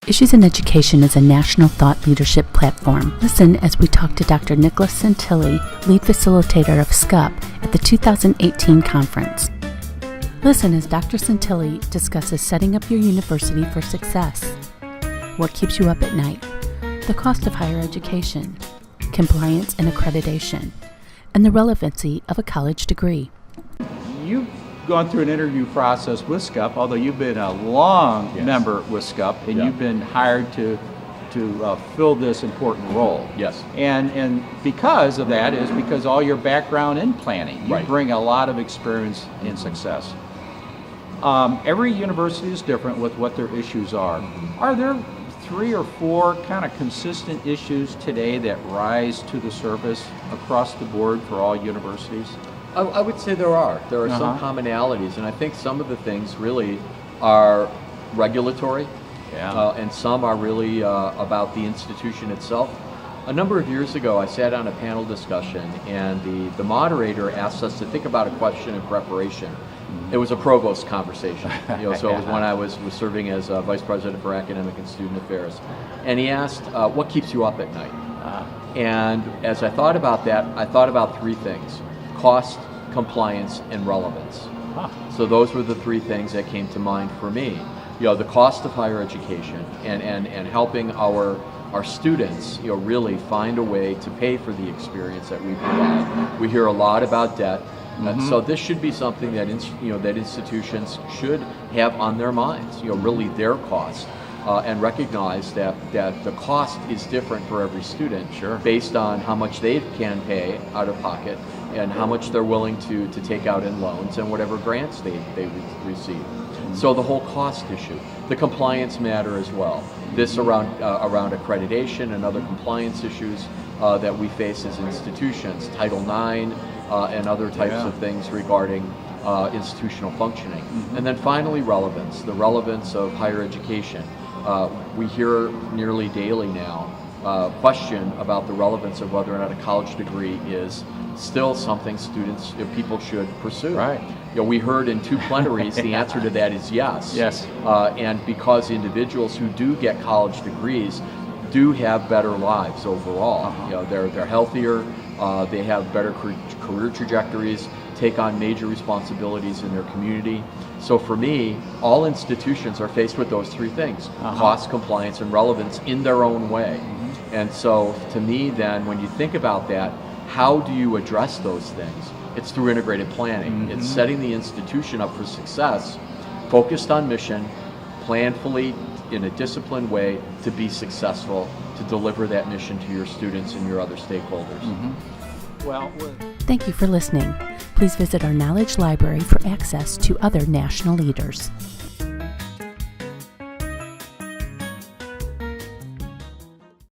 Issues in Education is a national thought leadership platform. Listen as we talk to Dr. Nicholas Santilli, lead facilitator of SCUP at the 2018 conference. Listen as Dr. Santilli discusses setting up your university for success, what keeps you up at night, the cost of higher education, compliance and accreditation, and the relevancy of a college degree. You've gone through an interview process with SCUP, although you've been a long member with SCUP, and you've been hired to fill this important role. Yes. And because of that is because all your background in planning. You bring a lot of experience in success. Every university is different with what their issues are. Are there 3 or 4 kind of consistent issues today that rise to the surface across the board for all universities? I would say there are. There are some commonalities, and I think some of the things really are regulatory, and some are really about the institution itself. A number of years ago, I sat on a panel discussion, and the moderator asked us to think about a question in preparation. It was a provost conversation, so it was when I was serving as Vice President for Academic and Student Affairs. And he asked, what keeps you up at night? And as I thought about that, I thought about 3 things: cost, compliance, and relevance. So those were the 3 things that came to mind for me. The cost of higher education and helping our students, really find a way to pay for the experience that we provide. We hear a lot about debt. So this should be something that that institutions should have on their minds. Really their cost, and recognize that the cost is different for every student, based on how much they can pay out of pocket and how much they're willing to take out in loans and whatever grants they receive. So the whole cost issue, the compliance matter as well. This around accreditation and other compliance issues that we face as institutions, Title IX. And other types of things regarding institutional functioning. And then finally, relevance, the relevance of higher education. We hear nearly daily now question about the relevance of whether or not a college degree is still something people should pursue. We heard in 2 plenaries the answer to that is yes. And because individuals who do get college degrees do have better lives overall. They're healthier. They have better career trajectories, take on major responsibilities in their community. So for me, all institutions are faced with those 3 things: cost, compliance, and relevance in their own way. And so to me then, when you think about that, how do you address those things? It's through integrated planning. It's setting the institution up for success, focused on mission, planfully, in a disciplined way to be successful, to deliver that mission to your students and your other stakeholders. Thank you for listening. Please visit our Knowledge Library for access to other national leaders.